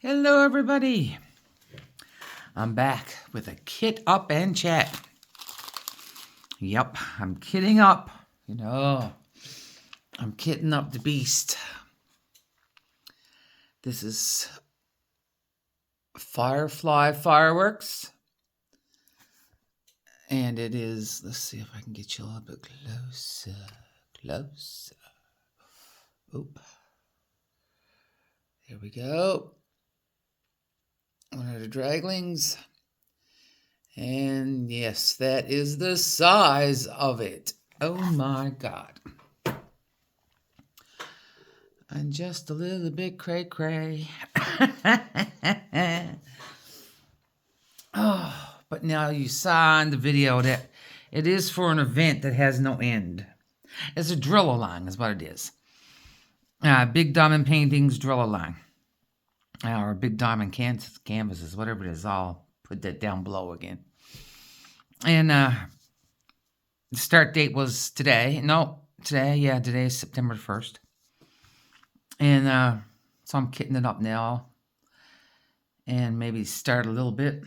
Hello, everybody. I'm back with a kit up and chat. Yep, I'm kitting up. I'm kitting up the beast. This is Firefly Fireworks. And it is, let's see if I can get you a little bit closer. Oop. There we go. One of the draglings. And yes, that is the size of it. Oh my God. And just a little bit cray-cray. Oh, but now you saw in the video that it is for an event that has no end. It's a drill-along is what it is. Big diamond paintings, drill-along. Or big diamond canvases, whatever it is. I'll put that down below again. And the start date was today. Today is September 1st. And so I'm kitting it up now. And maybe start a little bit.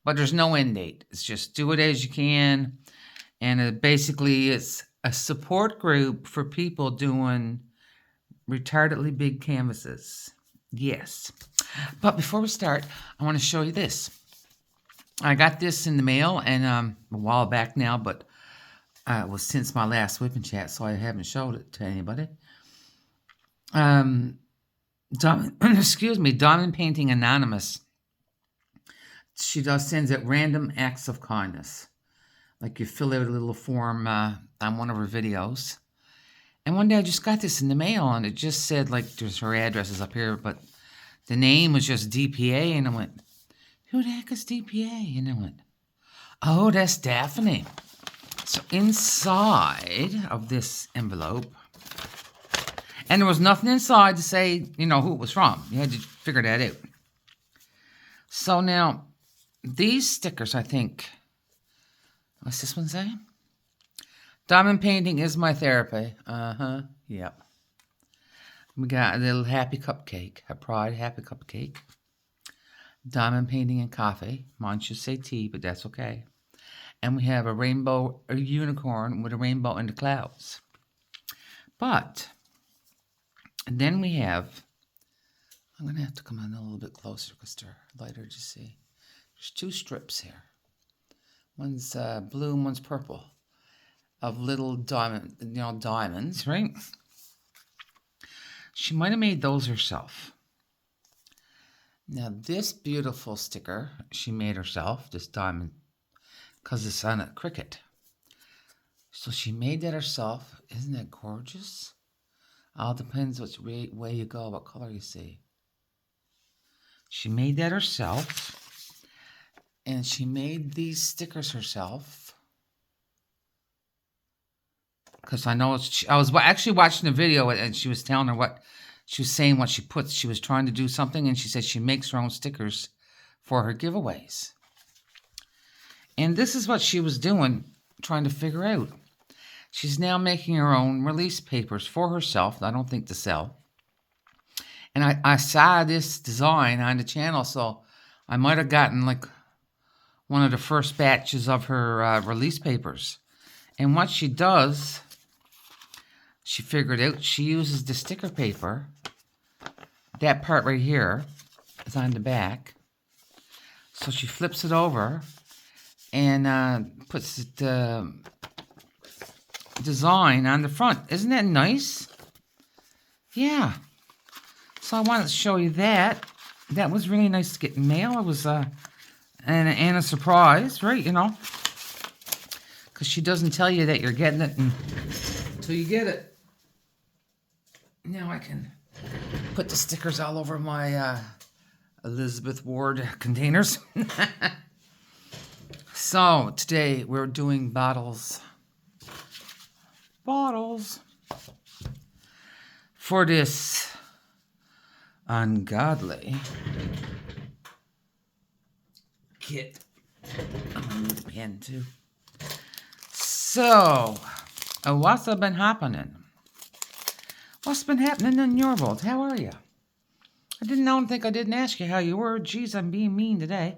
But there's no end date. It's just do it as you can. And basically it's a support group for people doing retardedly big canvases. Yes. But before we start, I want to show you this. I got this in the mail and a while back now, but it was since my last whip and chat, so I haven't showed it to anybody. Diamond Painting Anonymous. She sends out random acts of kindness. Like you fill out a little form on one of her videos. And one day I just got this in the mail, and it just said, like, there's her addresses up here, but the name was just DPA, and I went, who the heck is DPA? And I went, oh, that's Daphne. So inside of this envelope, and there was nothing inside to say, who it was from. You had to figure that out. So now, these stickers, I think, what's this one say? Diamond painting is my therapy. Yep. We got a little happy cupcake. A pride happy cupcake. Diamond painting and coffee. Mine should say tea, but that's okay. And we have a unicorn with a rainbow in the clouds. But then we have, I'm going to have to come in a little bit closer because they're lighter to see. There's two strips here. One's blue and one's purple. Of little diamonds, right? She might have made those herself. Now, this beautiful sticker she made herself, this diamond, because it's on a cricket. So she made that herself. Isn't that gorgeous? All depends which way you go, what color you see. She made that herself. And she made these stickers herself. Because I know I was actually watching the video and she was telling her what she was saying, what she puts. She was trying to do something and she said she makes her own stickers for her giveaways. And this is what she was doing, trying to figure out. She's now making her own release papers for herself. I don't think to sell. And I saw this design on the channel, so I might have gotten like one of the first batches of her release papers. And what she does, she figured out, she uses the sticker paper. That part right here is on the back. So she flips it over and puts the design on the front. Isn't that nice? Yeah. So I wanted to show you that. That was really nice to get in mail. It was and a surprise, right? Because she doesn't tell you that you're getting it until you get it. Now I can put the stickers all over my Elizabeth Ward containers. So today we're doing bottles. For this ungodly kit. I'm going to move the pen too. So, what's been happening? What's been happening in your world? How are you? don't think I didn't ask you how you were. Jeez, I'm being mean today.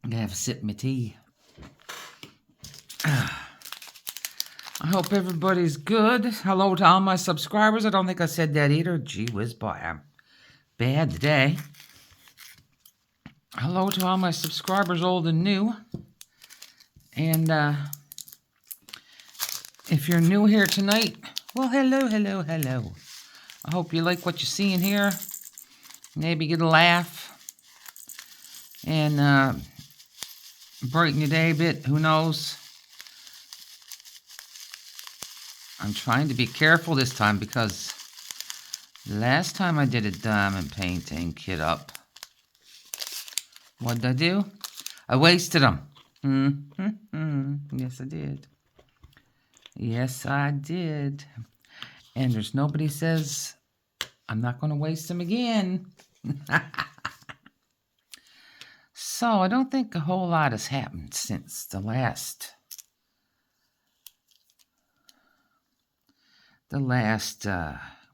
I'm gonna have a sip of my tea. I hope everybody's good. Hello to all my subscribers. I don't think I said that either. Gee whiz, boy, I'm bad today. Hello to all my subscribers, old and new. And if you're new here tonight, well, hello, hello, hello. I hope you like what you're seeing here. Maybe get a laugh and brighten your day a bit. Who knows? I'm trying to be careful this time because last time I did a diamond painting kit up, what did I do? I wasted them. Yes, I did. Yes, I did. And there's nobody says I'm not going to waste them again. So I don't think a whole lot has happened since the last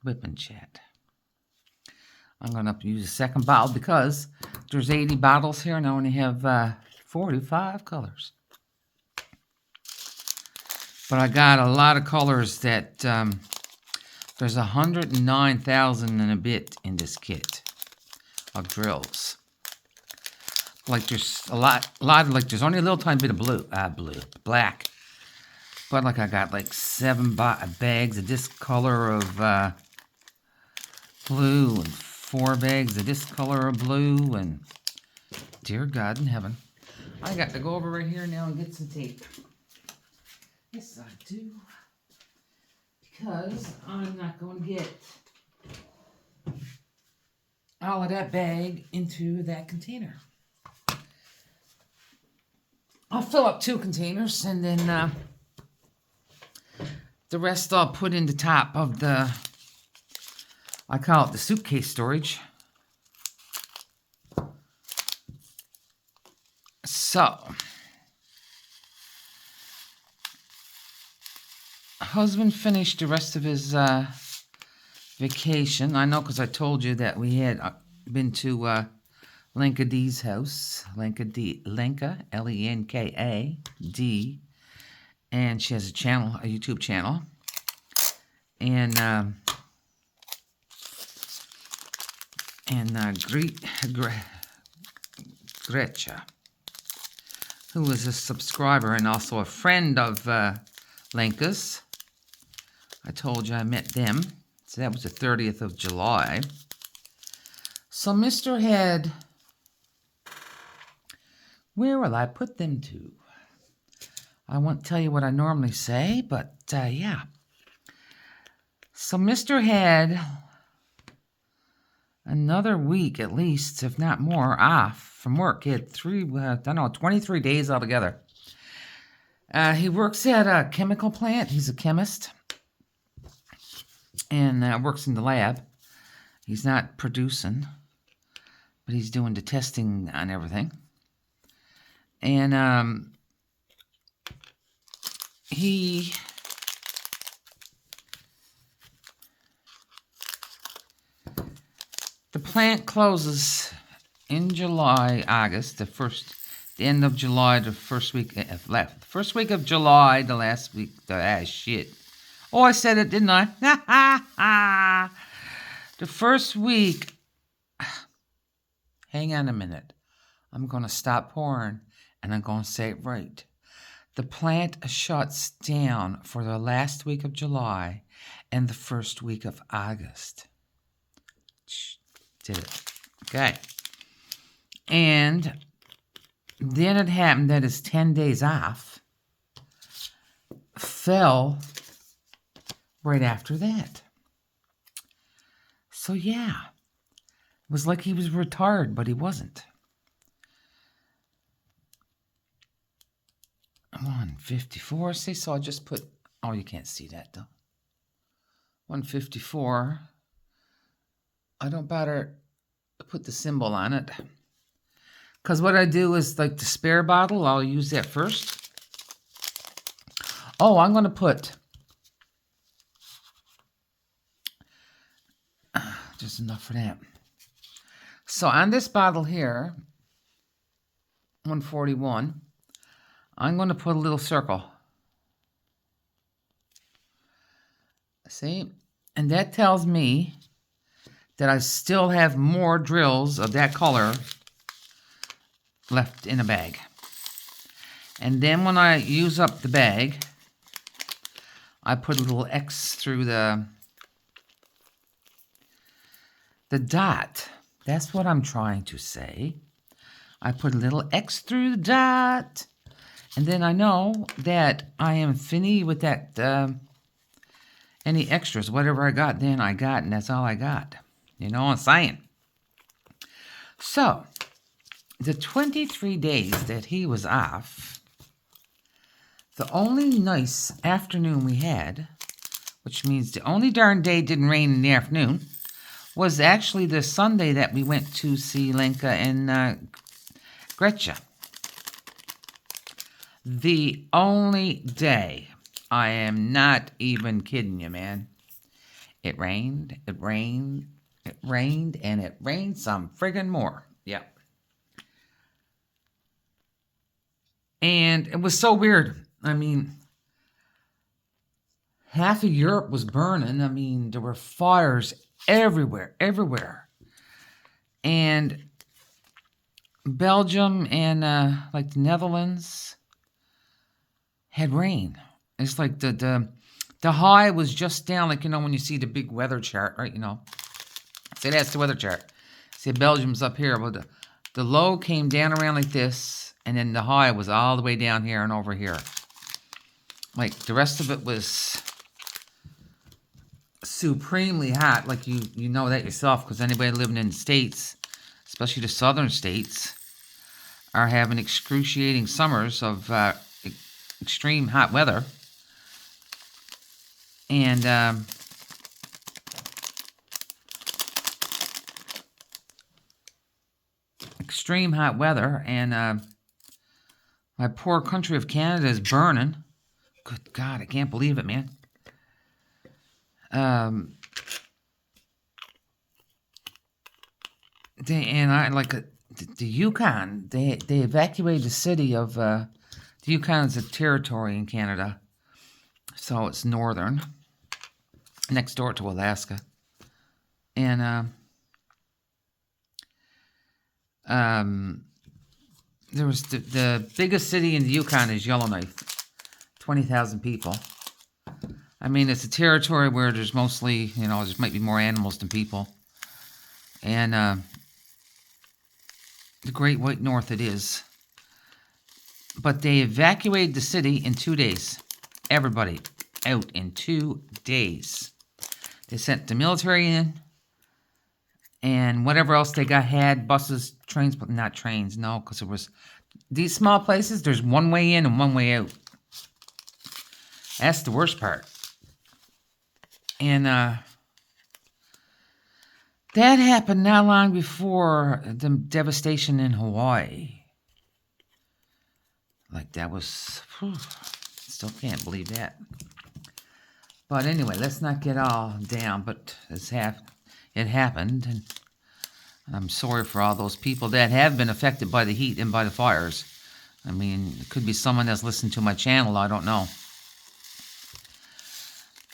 whipping chat. I'm going to use a second bottle because there's 80 bottles here and I only have 45 colors. But I got a lot of colors that there's 109,000 and a bit in this kit of drills. Like there's a lot of, like there's only a little tiny bit of black. But like I got like 7 bags of this color of blue and 4 bags of this color of blue and dear God in heaven. I got to go over right here now and get some tape. Yes, I do. Because I'm not going to get all of that bag into that container. I'll fill up 2 containers and then the rest I'll put in the top of the, I call it the suitcase storage. So, husband finished the rest of his vacation. I know because I told you that we had been to Lenka D's house. Lenka, Lenka, D. And she has a channel, a YouTube channel. And Gretcha, who was a subscriber and also a friend of Lenka's. I told you I met them. So that was the 30th of July. So Mr. Head, where will I put them to? I won't tell you what I normally say, but yeah. So Mr. Head, another week at least, if not more, off from work. He had 23 days altogether. He works at a chemical plant. He's a chemist and works in the lab. He's not producing, but he's doing the testing on everything. And the plant closes in July, August, the end of July, the first week of July, the last week, shit. Oh, I said it, didn't I? The first week, hang on a minute. I'm going to stop pouring, and I'm going to say it right. The plant shuts down for the last week of July and the first week of August. Did it. Okay. And then it happened that his 10 days off fell right after that. So yeah, it was like he was retired, but he wasn't. 154, see, so I just put, oh, you can't see that though. 154. I don't bother to put the symbol on it. Because what I do is, like the spare bottle, I'll use that first. Oh, I'm going to put Just enough for that. So on this bottle here, 141, I'm going to put a little circle. See? And that tells me that I still have more drills of that color left in a bag. And then when I use up the bag, I put a little X through the dot. That's what I'm trying to say. I put a little X through the dot. And then I know that I am finished with that, any extras, whatever I got, then I got, and that's all I got. You know what I'm saying? So, the 23 days that he was off, the only nice afternoon we had, which means the only darn day it didn't rain in the afternoon, was actually the Sunday that we went to see Lenka and Gretchen. The only day. I am not even kidding you, man. It rained, it rained, it rained, and it rained some friggin' more. Yep. And it was so weird. I mean, half of Europe was burning. I mean, there were fires everywhere, everywhere. And Belgium and like the Netherlands had rain. It's like the high was just down, like, you know, when you see the big weather chart, right? You know, say that's the weather chart. See, Belgium's up here. Well, the low came down around like this, and then the high was all the way down here and over here. Like, the rest of it was supremely hot. Like, you know that yourself, because anybody living in the States, especially the southern states, are having excruciating summers of extreme hot weather. And extreme hot weather, and my poor country of Canada is burning. Good God, I can't believe it, man. The Yukon. They evacuated the city of the Yukon is a territory in Canada, so it's northern, next door to Alaska, and there was the biggest city in the Yukon is Yellowknife, 20,000 people. I mean, it's a territory where there's mostly, you know, there might be more animals than people. And the Great White North it is. But they evacuated the city in 2 days. Everybody out in 2 days. They sent the military in. And whatever else they had, buses, trains, but not trains, no, because it was, these small places, there's one way in and one way out. That's the worst part. And that happened not long before the devastation in Hawaii. Like, that was, whew, still can't believe that. But anyway, let's not get all down, but it happened, and I'm sorry for all those people that have been affected by the heat and by the fires. I mean, it could be someone that's listened to my channel, I don't know.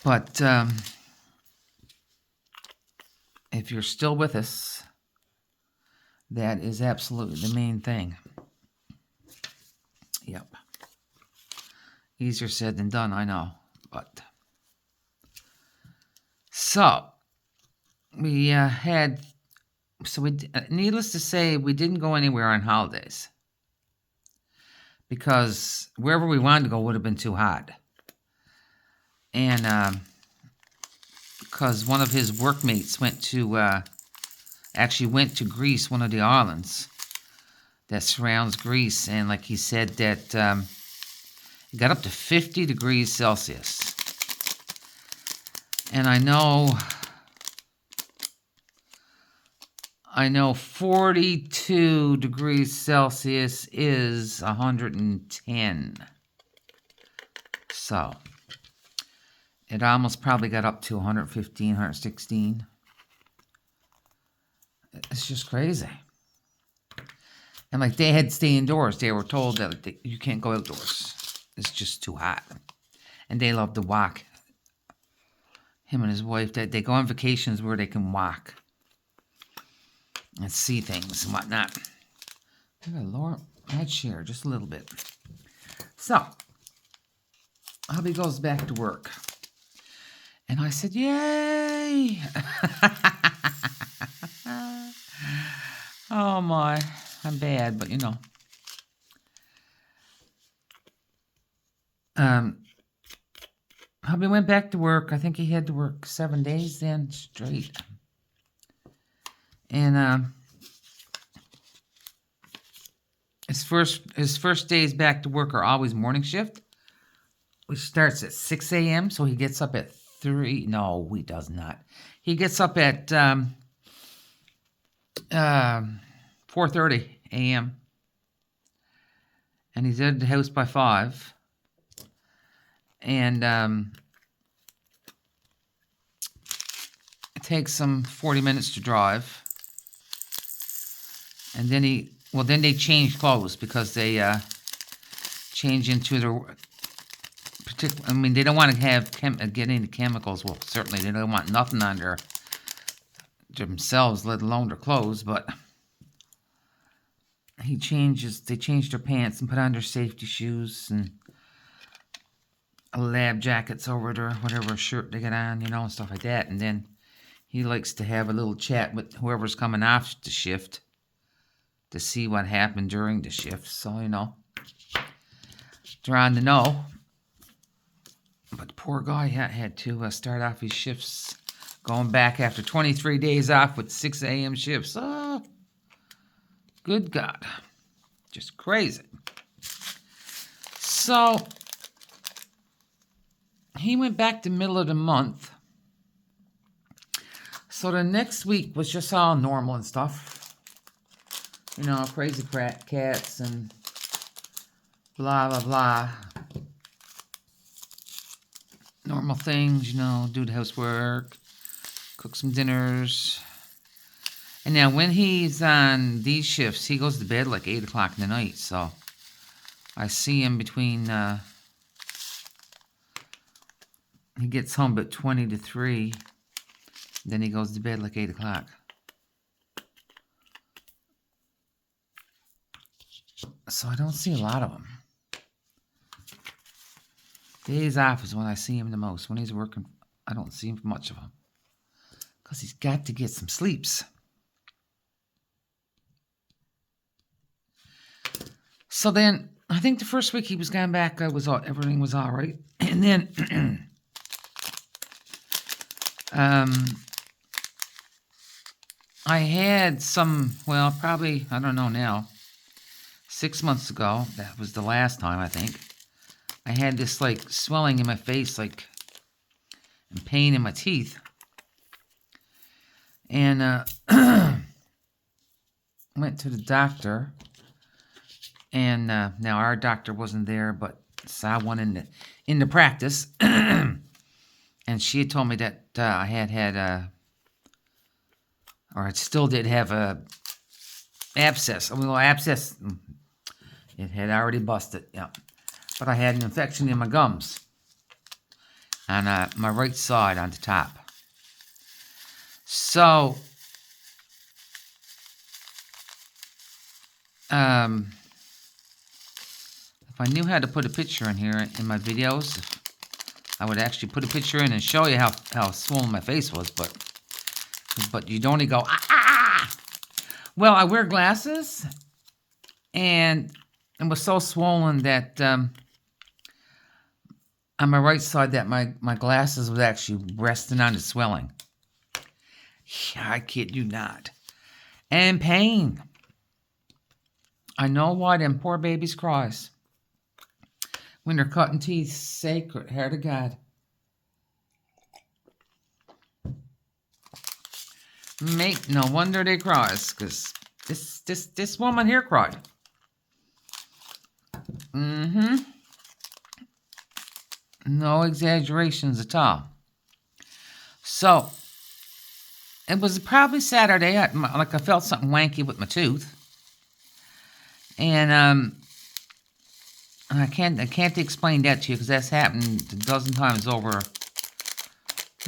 But if you're still with us, that is absolutely the main thing. Yep. Easier said than done, I know. But so we needless to say, we didn't go anywhere on holidays because wherever we wanted to go would have been too hot. And because one of his workmates went to Greece, one of the islands that surrounds Greece, and like he said that it got up to 50 degrees Celsius. And I know 42 degrees Celsius is 110. So it almost probably got up to 115, 116. It's just crazy. And like they had to stay indoors. They were told that you can't go outdoors. It's just too hot. And they love to walk. Him and his wife, they go on vacations where they can walk and see things and whatnot. I'm going to lower that chair just a little bit. So, hubby goes back to work. And I said, yay! Oh my, I'm bad, but you know. Hubby went back to work. I think he had to work 7 days then straight. And his first days back to work are always morning shift, which starts at 6 a.m. So he gets up at 3. No, he does not. He gets up at 4:30 a.m. and he's at the house by 5. And it takes him 40 minutes to drive. And then then they change clothes because they change into their particular. I mean, they don't want to have get any chemicals. Well, certainly they don't want nothing on themselves, let alone their clothes. But they change their pants and put on their safety shoes and lab jackets over their whatever shirt they get on, you know, and stuff like that. And then he likes to have a little chat with whoever's coming off the shift to see what happened during the shift. So, you know, they're on the know. But the poor guy had to start off his shifts going back after 23 days off with 6 a.m. shifts. Oh, good God. Just crazy. So he went back the middle of the month. So the next week was just all normal and stuff. You know, crazy cats and blah, blah, blah. Normal things, you know, do the housework, cook some dinners. And now when he's on these shifts, he goes to bed like 8 o'clock in the night. So I see him between... he gets home about 20 to 3. Then he goes to bed like 8 o'clock. So I don't see a lot of him. Days off is when I see him the most. When he's working, I don't see much of him. Because he's got to get some sleeps. So then, I think the first week he was gone back, everything was all right. And then... I had some, well, probably, I don't know now, 6 months ago, that was the last time, I think, I had this, like, swelling in my face, like, and pain in my teeth. And, went to the doctor, and, now our doctor wasn't there, but saw one in the practice, and she had told me that, I had or it still did have a abscess. A little abscess. It had already busted, yeah. But I had an infection in my gums. On my right side on the top. So, if I knew how to put a picture in here in my videos, I would actually put a picture in and show you how swollen my face was, but you'd only go, ah! Well, I wear glasses, and it was so swollen that on my right side that my glasses was actually resting on the swelling. Yeah, I kid you not. And pain. I know why them poor babies cries. When they're cutting teeth, sacred heart of God. No wonder they cries, because this woman here cried. No exaggerations at all. So, It was probably Saturday. I felt something wanky with my tooth. And I can't explain that to you because that's happened a dozen times over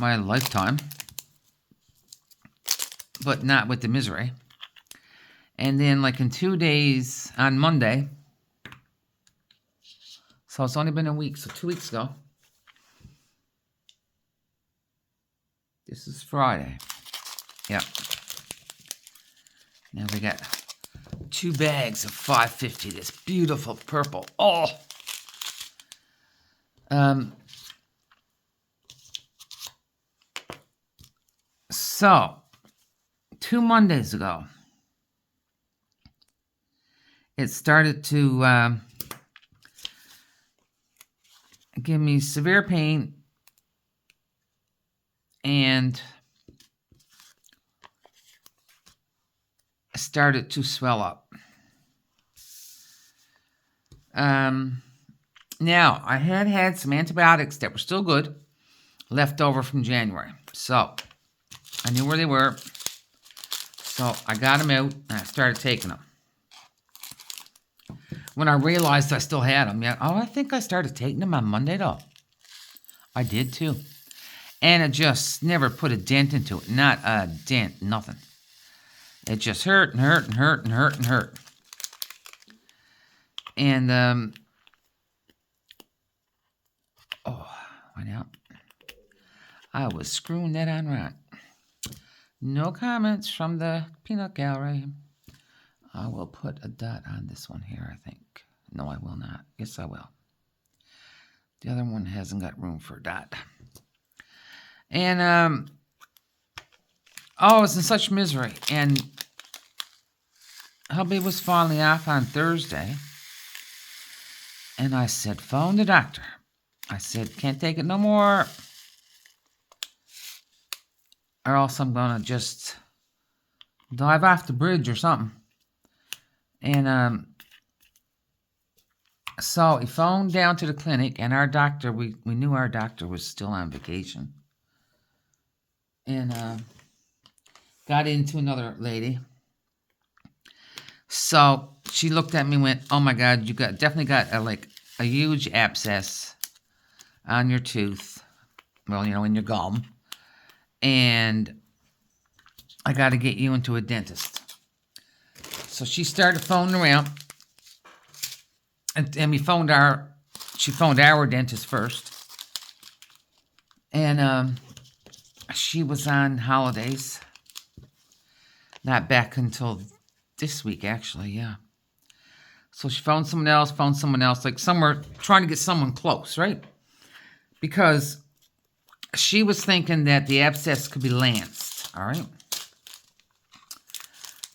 my lifetime. But not with the misery. And then like in 2 days, on Monday, so it's only been a week, so 2 weeks ago. This is Friday. Yep. Now we got 2 bags of 550. This beautiful purple. Oh. So 2 Mondays ago, it started to give me severe pain and started to swell up. Now, I had some antibiotics that were still good, left over from January. So, I knew where they were. So, I got them out, and I started taking them. When I realized I still had them, I think I started taking them on Monday, though. I did, too. And it just never put a dent into it. Not a dent, nothing. It just hurt and hurt and hurt and hurt and hurt. And, went out. I was screwing that on right. No comments from the peanut gallery. I will put a dot on this one here, I think. No, I will not. Yes, I will. The other one hasn't got room for a dot. And, I was in such misery. And hubby was finally off on Thursday. And I said, phone the doctor. I said, can't take it no more. Or else I'm going to just dive off the bridge or something. And so he phoned down to the clinic, and our doctor, we knew our doctor was still on vacation. And got into another lady. So she looked at me and went, oh my God, you definitely got a huge abscess on your tooth. Well, in your gum. And I got to get you into a dentist. So she started phoning around. And she phoned our dentist first. And she was on holidays. Not back until this week, actually, yeah. So she phoned someone else, like somewhere, trying to get someone close, right? Because she was thinking that the abscess could be lanced, all right?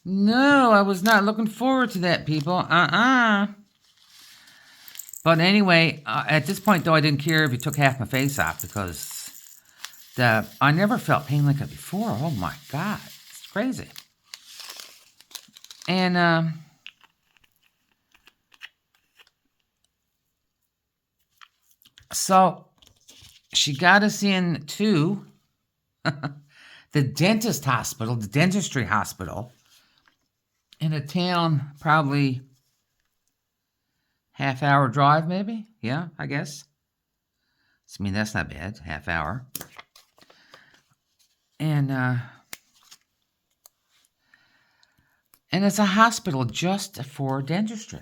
No, I was not looking forward to that, people. But anyway, at this point, though, I didn't care if you took half my face off because I never felt pain like that before. Oh, my God. It's crazy. And so she got us in to the dentistry hospital in a town, probably half-hour drive, maybe? Yeah, I guess. I mean, that's not bad, half hour. And it's a hospital just for dentistry.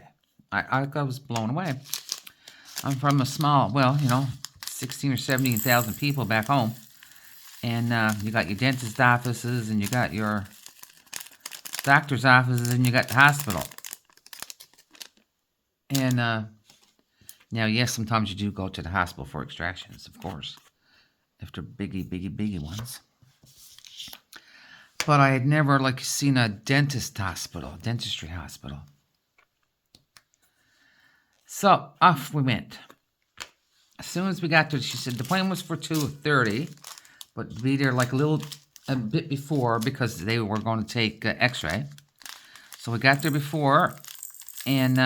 I was blown away. I'm from a small, 16 or 17,000 people back home. And you got your dentist offices, and you got your doctor's offices, and you got the hospital. And now, yes, sometimes you do go to the hospital for extractions, of course, if they're biggie ones. But I had never seen a dentistry hospital. So off we went. As soon as we got there, she said the plane was for 2:30, but be there a bit before because they were going to take X-ray. So we got there before, and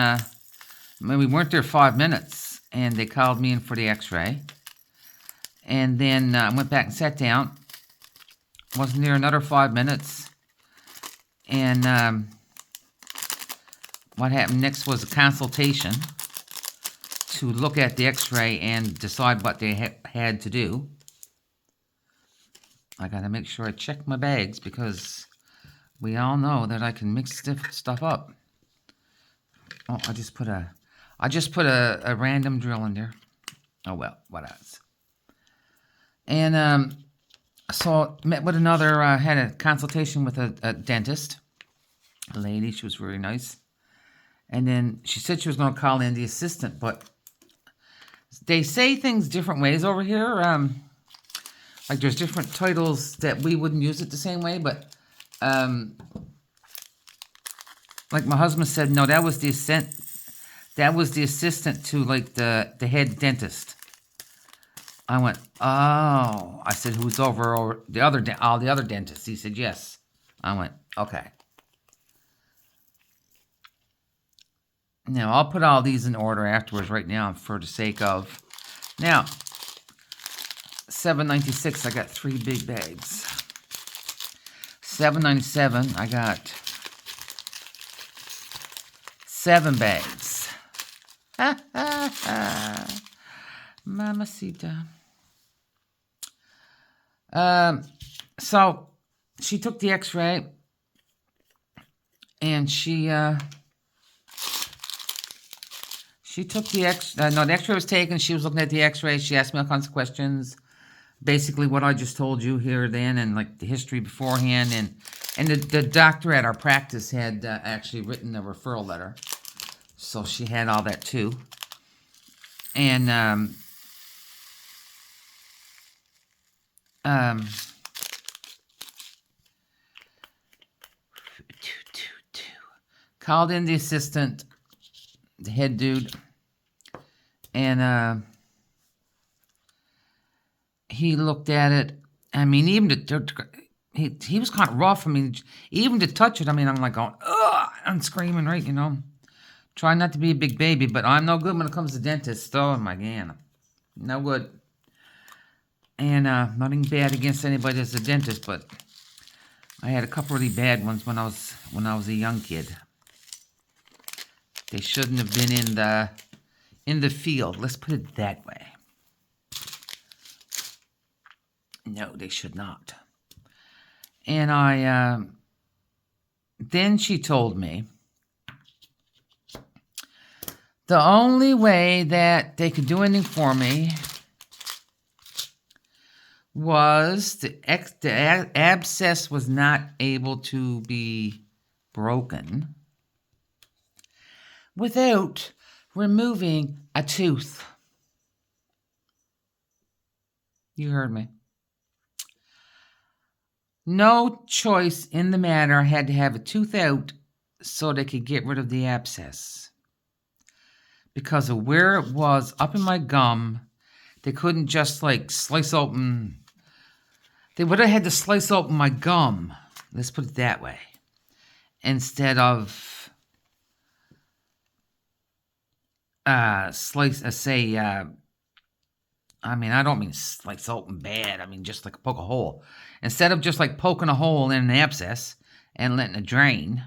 we weren't there 5 minutes, and they called me in for the X-ray. And then I went back and sat down. Wasn't there another 5 minutes. And what happened next was a consultation to look at the x-ray and decide what they had to do. I gotta make sure I check my bags because we all know that I can mix stuff up. Oh, I just put a random drill in there. Oh well, what else? And so met with another, had a consultation with a dentist, a lady. She was very nice. And then she said she was going to call in the assistant, but they say things different ways over here. Like there's different titles that we wouldn't use it the same way, but like my husband said, no, that was the assistant to like the head dentist. I went, oh. I said, who's over all the other dentists? He said, yes. I went, okay. Now, I'll put all these in order afterwards right now for the sake of... Now, $7.96, I got 3 big bags. $7.97, I got 7 bags. Ha, ha, ha. Mamacita. So, she took the x-ray, and she took the the x-ray was taken. She was looking at the x-ray. She asked me all kinds of questions. Basically what I just told you here then, and like the history beforehand. And the doctor at our practice had actually written a referral letter. So she had all that too. And called in the assistant, the head dude, and he looked at it. I mean, even he was kind of rough. I mean, even to touch it, I mean, I'm like going, ugh, I'm screaming, right, you know. Trying not to be a big baby, but I'm no good when it comes to dentists. Oh my God, no good. And nothing bad against anybody that's a dentist, but I had a couple really bad ones when I was a young kid. They shouldn't have been in the field. Let's put it that way. No, they should not. And then she told me the only way that they could do anything for me was the abscess was not able to be broken without removing a tooth. You heard me. No choice in the matter. I had to have a tooth out so they could get rid of the abscess. Because of where it was up in my gum, they couldn't just like slice open. They would have had to slice open my gum. Let's put it that way. Instead of I mean, I don't mean slice open bad. I mean, just like poke a hole. Instead of just like poking a hole in an abscess and letting it drain,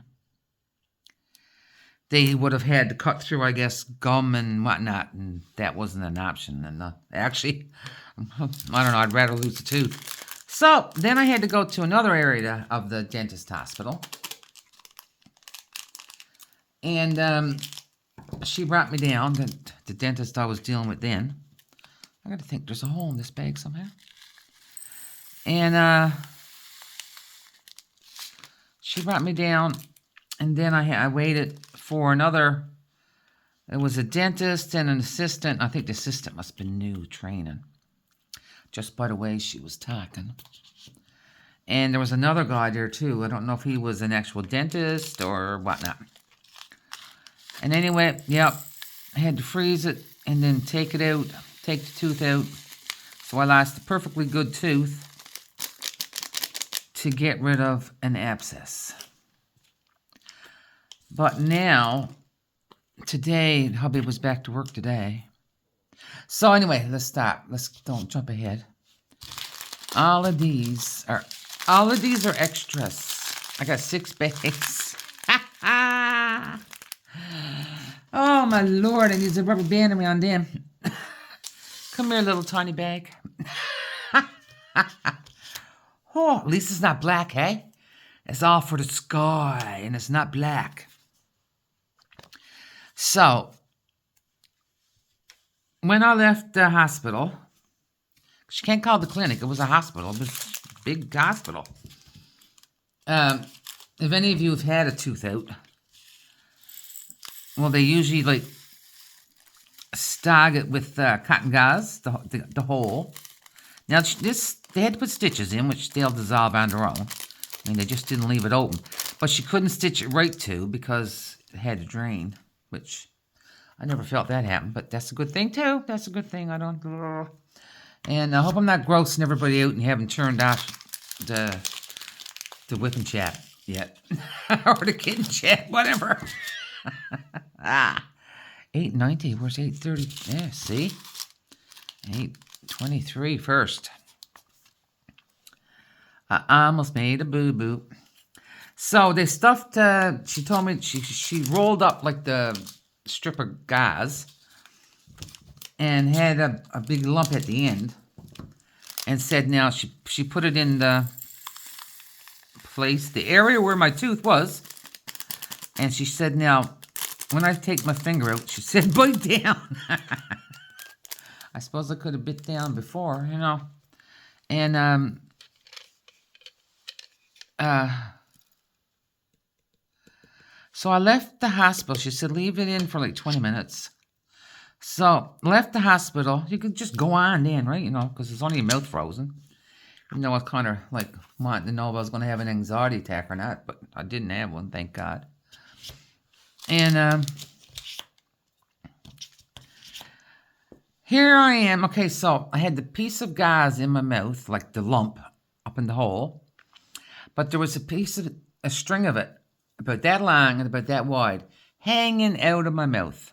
they would have had to cut through, I guess, gum and whatnot, and that wasn't an option. And actually, I don't know, I'd rather lose a tooth. So then I had to go to another area of the dentist hospital. And she brought me down, the dentist I was dealing with then. I got to think, there's a hole in this bag somehow. And she brought me down, and then I waited for another. It was a dentist and an assistant. I think the assistant must have been new training, just by the way she was talking. And there was another guy there too. I don't know if he was an actual dentist or whatnot. And anyway, yep, I had to freeze it and then take it out, take the tooth out. So I lost a perfectly good tooth to get rid of an abscess. But now, today, hubby was back to work today. So anyway, let's stop. Don't jump ahead. All of these are All of these are extras. I got 6 bags. Oh, my Lord. I need a rubber band around them. Come here, little tiny bag. Oh, at least it's not black, hey? It's all for the sky, and it's not black. So, when I left the hospital, she can't call it the clinic. It was a hospital. It was a big hospital. If any of you have had a tooth out, well, they usually, like, stog it with cotton gauze, the hole. Now, they had to put stitches in, which they'll dissolve on their own. I mean, they just didn't leave it open. But she couldn't stitch it right to because it had to drain, which I never felt that happen. But that's a good thing, too. That's a good thing. I don't... And I hope I'm not grossing everybody out and haven't turned off the whipping chat yet. Or the kitten chat, whatever. 8:90, where's 8:30? Yeah, see? 8:23 first. I almost made a boo-boo. So they stuffed, she told me, she rolled up like the strip of gauze and had a big lump at the end and said now she put it in the place, the area where my tooth was, and she said now, when I take my finger out, she said, bite down. I suppose I could have bit down before, you know. And, so I left the hospital. She said, leave it in for like 20 minutes. So, left the hospital. You could just go on then, right? You know, because it's only your mouth frozen. You know, I was kind of like wanting to know if I was going to have an anxiety attack or not. But I didn't have one, thank God. And, here I am. Okay, so I had the piece of gauze in my mouth, like the lump up in the hole. But there was a string of it, about that long and about that wide, hanging out of my mouth.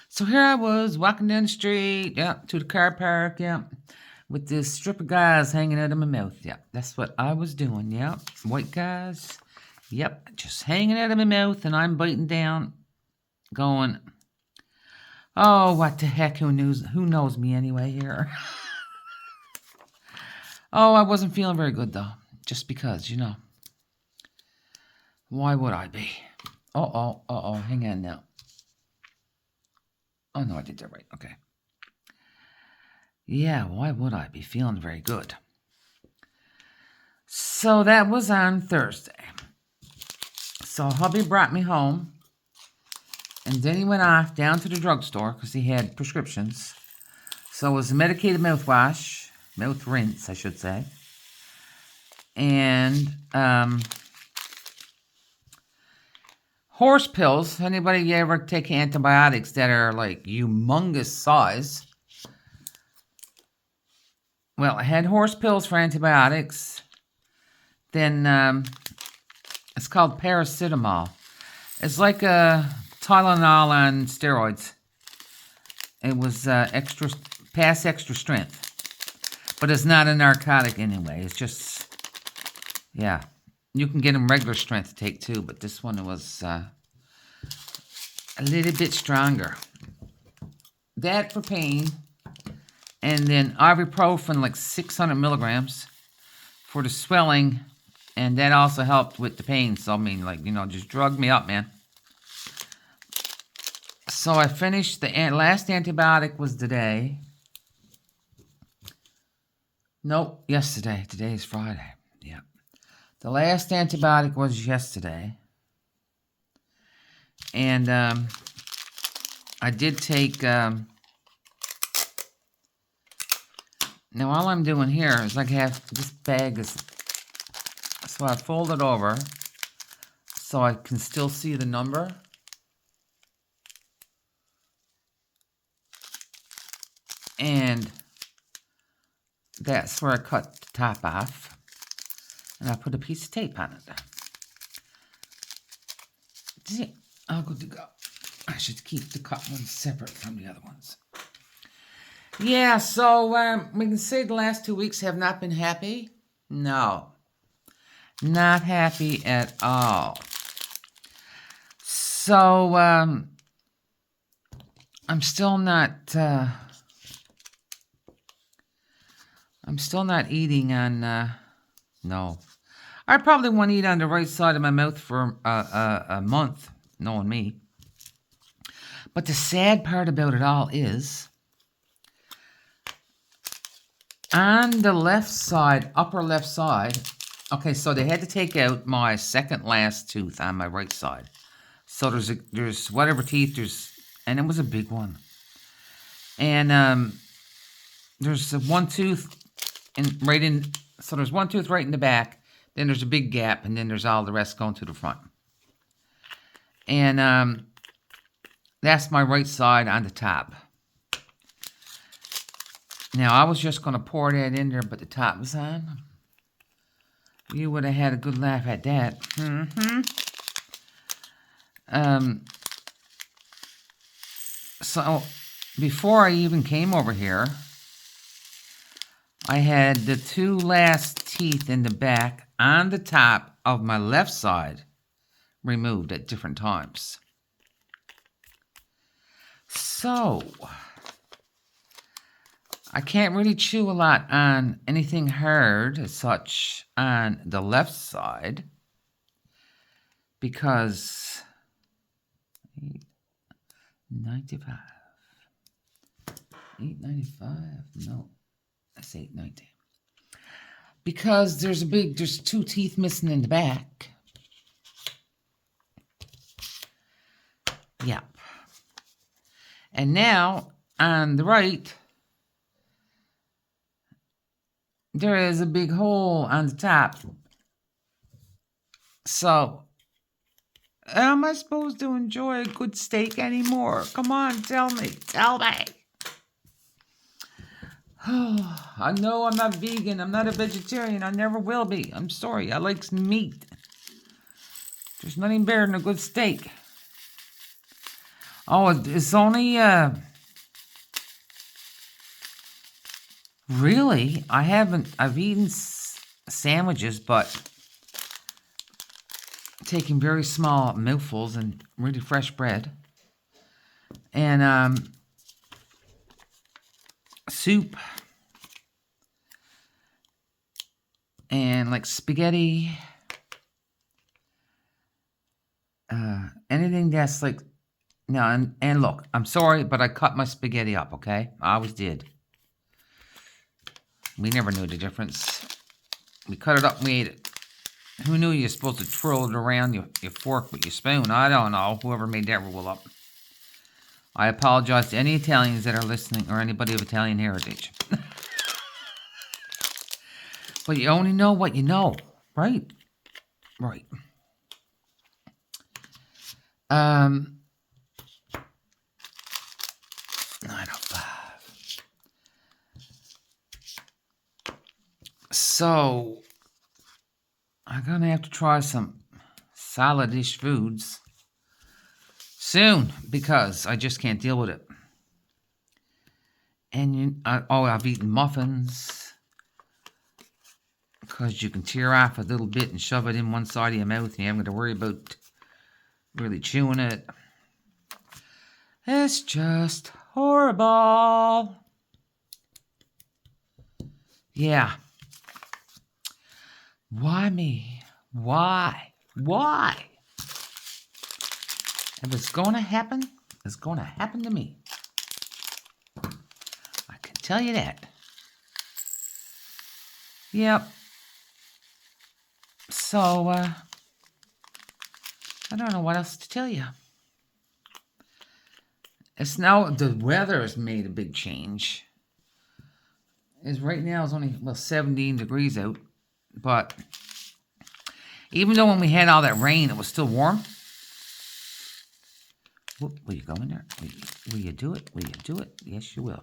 So here I was, walking down the street, to the car park, with this strip of gauze hanging out of my mouth, that's what I was doing, white gauze, just hanging out of my mouth, and I'm biting down, going, oh, what the heck, who knows me anyway here? Oh, I wasn't feeling very good, though. Just because, you know. Why would I be? Hang on now. Oh, no, I did that right. Okay. Yeah, why would I be feeling very good? So that was on Thursday. So hubby brought me home. And then he went off down to the drugstore because he had prescriptions. So it was a medicated mouthwash. Mouth rinse, I should say. And horse pills. Anybody ever take antibiotics that are like humongous size? Well, I had horse pills for antibiotics. Then it's called paracetamol. It's like a Tylenol on steroids. It was past extra strength. But it's not a narcotic anyway. It's just, you can get them regular strength to take too, but this one was a little bit stronger. That for pain, and then ibuprofen, like 600 milligrams for the swelling, and that also helped with the pain. So, I mean, like, you know, just drugged me up, man. So I finished the last antibiotic was today. Nope, yesterday. Today is Friday. Yeah. The last antibiotic was yesterday. And I did take... now, all I'm doing here is I have this bag. So I fold it over so I can still see the number. And that's where I cut the top off. And I put a piece of tape on it. See, all good to go. I should keep the cut ones separate from the other ones. Yeah, so we can say the last 2 weeks have not been happy. No, not happy at all. So I'm still not. I'm still not eating on. No, I probably won't eat on the right side of my mouth for a month, knowing me. But the sad part about it all is, on the left side, upper left side, okay, so they had to take out my second last tooth on my right side. So there's whatever teeth there's, and it was a big one. And there's one tooth so there's one tooth right in the back, then there's a big gap, and then there's all the rest going to the front. And that's my right side on the top. Now, I was just going to pour that in there, but the top was on. You would have had a good laugh at that. So, before I even came over here, I had the two last teeth in the back on the top of my left side removed at different times. So, I can't really chew a lot on anything hard as such on the left side because $8.95. $8.95? No, that's $8.90. Because there's two teeth missing in the back. Yep. And now on the right, there is a big hole on the top. So, how am I supposed to enjoy a good steak anymore? Come on, tell me. Tell me. I know I'm not vegan. I'm not a vegetarian. I never will be. I'm sorry. I like meat. There's nothing better than a good steak. Oh, it's only... Really? I've eaten sandwiches, but taking very small mouthfuls and really fresh bread. And soup. And like spaghetti. Anything that's like... No, and look, I'm sorry, but I cut my spaghetti up, okay? I always did. We never knew the difference. We cut it up and we ate it. Who knew you're supposed to twirl it around your fork with your spoon? I don't know. Whoever made that rule up. I apologize to any Italians that are listening or anybody of Italian heritage. But you only know what you know, right? Right. 9:05. So, I'm going to have to try some solid-ish foods soon because I just can't deal with it. And I've eaten muffins because you can tear off a little bit and shove it in one side of your mouth and you haven't got to worry about really chewing it. It's just horrible. Yeah. Why me? Why? Why? If it's going to happen, it's going to happen to me. I can tell you that. Yep. So, I don't know what else to tell you. It's now, the weather has made a big change. Right now it's only, 17 degrees out. But even though when we had all that rain, it was still warm. Will you go in there? Will you do it? Will you do it? Yes, you will.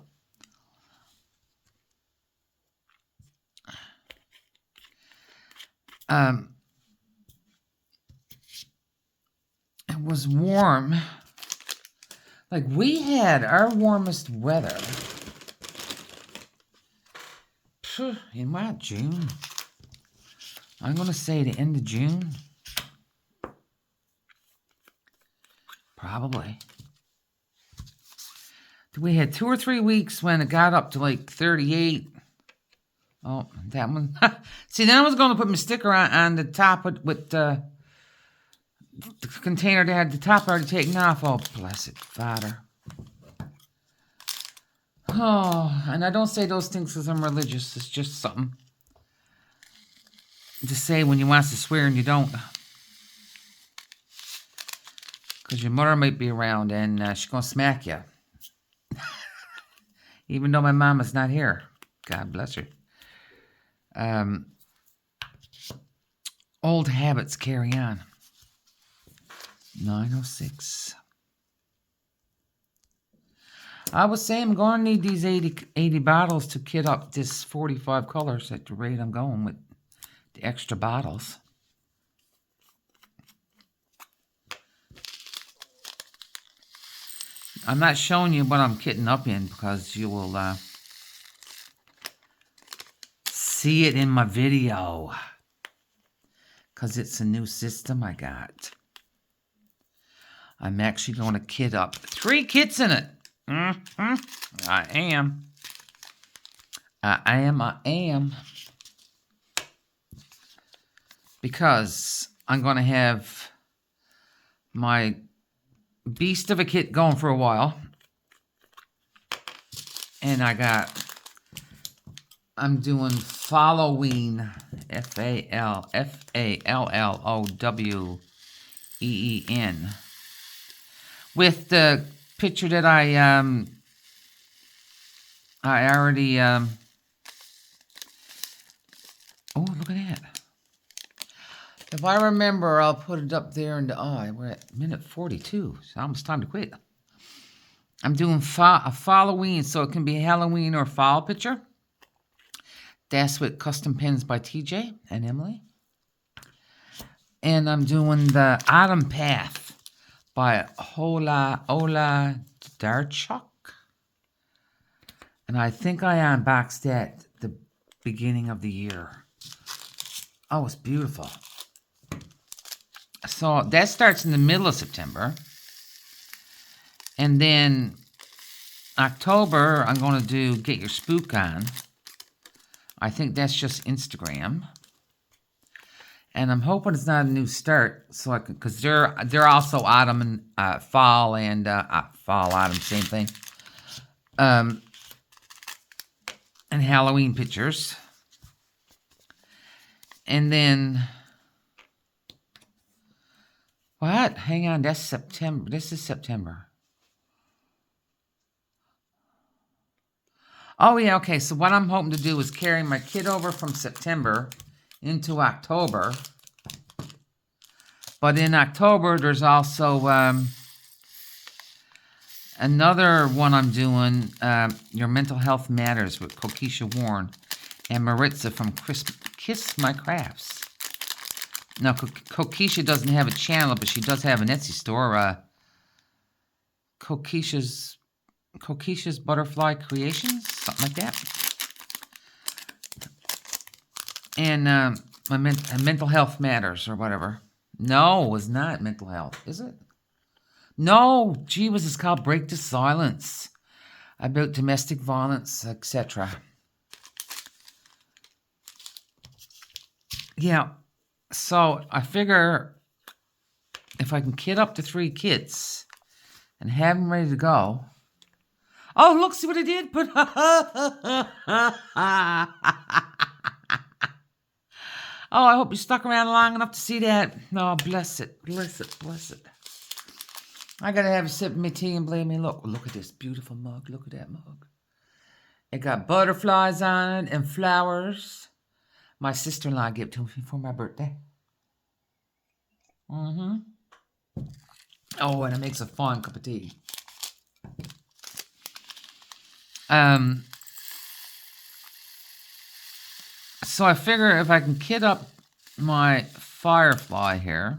It was warm. Like, we had our warmest weather In what, June? I'm going to say the end of June. Probably. We had 2 or 3 weeks when it got up to like 38. Oh, that one. See, then I was going to put my sticker on the top with the container that had the top already taken off. Oh, blessed Father. Oh, and I don't say those things because I'm religious. It's just something to say when you want to swear and you don't. Because your mother might be around and she's going to smack you. Even though my mama's not here. God bless her. Old habits carry on. 9:06. I was saying I'm going to need these 80 bottles to kit up this 45 colors at the rate I'm going with the extra bottles. I'm not showing you what I'm kitting up in because you will see it in my video. Because it's a new system I got. I'm actually going to kit up 3 kits in it. I am. Because I'm going to have my beast of a kit going for a while. And I'm doing Falloween, Falloween, with the picture that I already, oh, look at that. If I remember, I'll put it up there in the eye. We're at minute 42. It's almost time to quit. I'm doing a Falloween, so it can be a Halloween or fall picture. That's with Custom Pens by TJ and Emily. And I'm doing the Autumn Path by Ola Darchuk. And I think I unboxed that at the beginning of the year. Oh, it's beautiful. So that starts in the middle of September. And then October, I'm going to do Get Your Spook On. I think that's just Instagram. And I'm hoping it's not a new start, so I can, because they're also autumn and fall and fall, autumn, same thing. And Halloween pictures. And then what? Hang on, that's September. This is September. Oh, yeah, okay. So what I'm hoping to do is carry my kit over from September into October. But in October, there's also another one I'm doing, Your Mental Health Matters with Kokisha Warren and Maritza from Kiss My Crafts. Now, Kokisha doesn't have a channel, but she does have an Etsy store. Kokisha's Butterfly Creations, something like that. And my Mental Health Matters or whatever. No, it's not mental health, is it? No, gee whiz, it's called Break the Silence. About domestic violence, etc. Yeah, so I figure if I can kit up to 3 kits and have them ready to go. Oh, look, see what I did? Put Oh, I hope you stuck around long enough to see that. Oh, bless it, bless it, bless it. I gotta have a sip of my tea and believe me, look at this beautiful mug. Look at that mug. It got butterflies on it and flowers. My sister-in-law gave it to me for my birthday. Oh, and it makes a fine cup of tea. So I figure if I can kit up my Firefly here.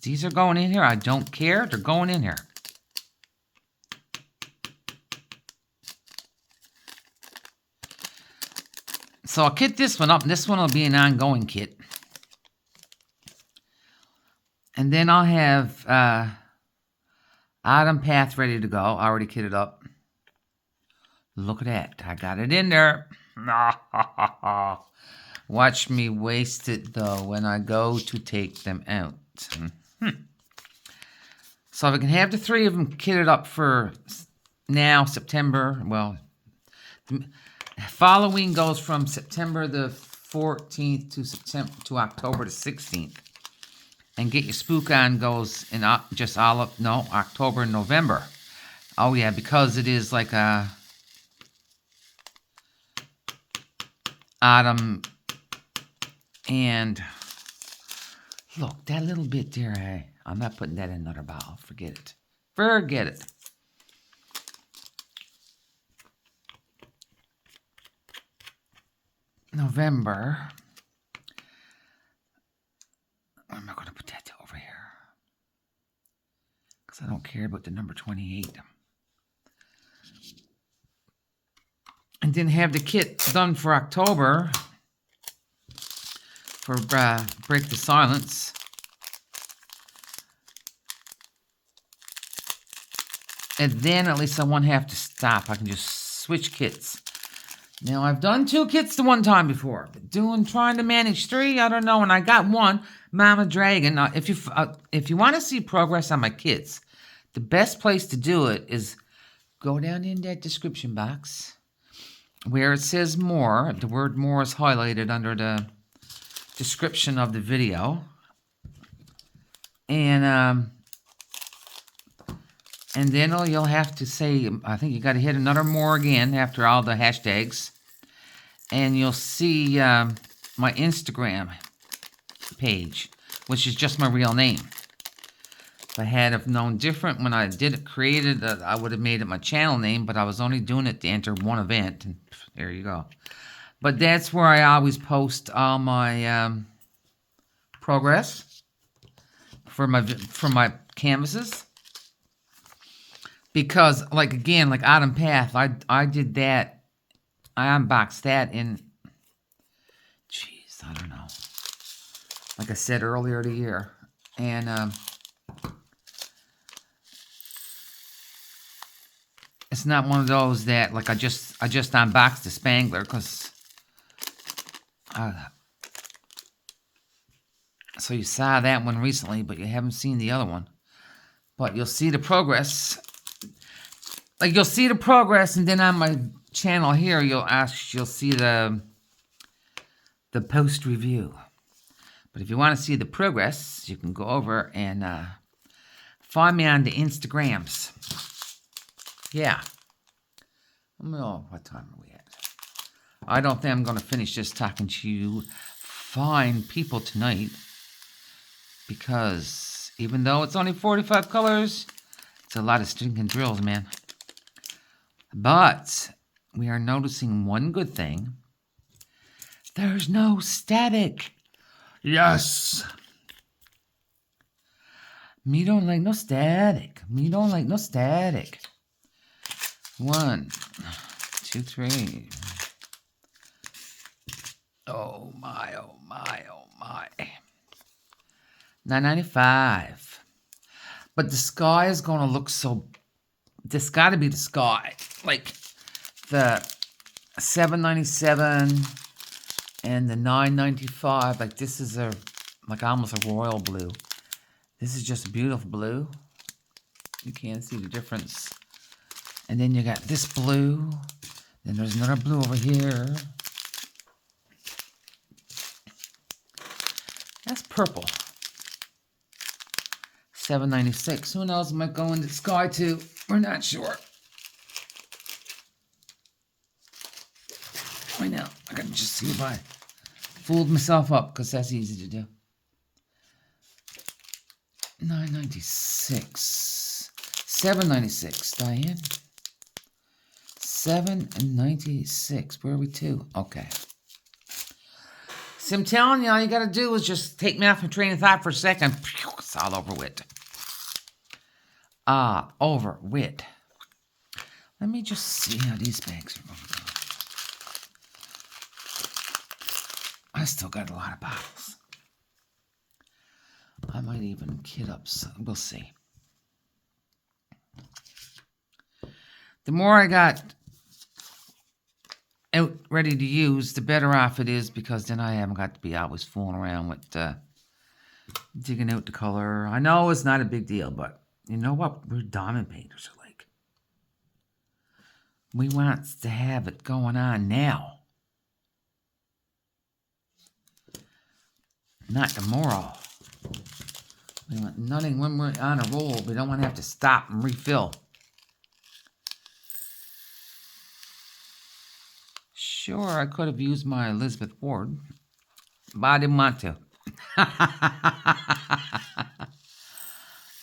These are going in here. I don't care. They're going in here. So I'll kit this one up. This one will be an ongoing kit. And then I'll have Autumn Path ready to go. I already kitted up. Look at that. I got it in there. Watch me waste it, though, when I go to take them out. So if I can have the 3 of them kitted up for now, September, well, Halloween goes from September the 14th to October the 16th. And Get Your Spook On goes in October and November. Oh, yeah, because it is like a autumn. And look, that little bit there, hey, I'm not putting that in another bottle. Forget it. Forget it. November. I'm not going to put that over here because I don't care about the number 28. And then have the kit done for October for Break the Silence. And then at least I won't have to stop. I can just switch kits. Now, I've done 2 kits the one time before. But trying to manage 3, I don't know. And I got one, Mama Dragon. Now, if you want to see progress on my kits, the best place to do it is go down in that description box where it says more. The word more is highlighted under the description of the video. And then you'll have to say, I think you got to hit another more again after all the hashtags. And you'll see my Instagram page, which is just my real name. If I had have known different when I created it, I would have made it my channel name, but I was only doing it to enter one event. And there you go. But that's where I always post all my progress for my canvases. Because, like, again, like Autumn Path, I did that. I unboxed that in, I don't know. Like I said earlier the year. And it's not one of those that, like, I just unboxed the Spangler because, so you saw that one recently, but you haven't seen the other one. But you'll see the progress. Like, you'll see the progress, and then on my channel here, you'll see the post review. But if you want to see the progress, you can go over and find me on the Instagrams. Yeah. What time are we at? I don't think I'm going to finish just talking to you fine people tonight, because even though it's only 45 colors, it's a lot of stinking drills, man. But we are noticing one good thing. There's no static. Yes. Me don't like no static. Me don't like no static. 1, 2, 3. Oh my, oh my, oh my. $9.95. But the sky is going to look so... This got to be the sky. Like the $7.97 and the $9.95. Like, this is like almost a royal blue. This is just a beautiful blue. You can't see the difference. And then you got this blue. Then there's another blue over here. That's purple. $7.96. Who knows? Might go into the sky too. We're not sure. Right now, I gotta just see if I fooled myself up, because that's easy to do. $9.96. $7.96, Diane. $7.96. Where are we to? Okay. So I'm telling you, all you got to do is just take me off my train of thought for a second. It's all over with. Over with. Let me just see how these bags are going to go. I still got a lot of bottles. I might even kit up some. We'll see. The more I got out ready to use, the better off it is, because then I haven't got to be always fooling around with digging out the color. I know it's not a big deal, but you know what? We're diamond painters are like. We want to have it going on now, not tomorrow. We want nothing when we're on a roll. We don't want to have to stop and refill. Sure, I could have used my Elizabeth Ward, but I didn't want to.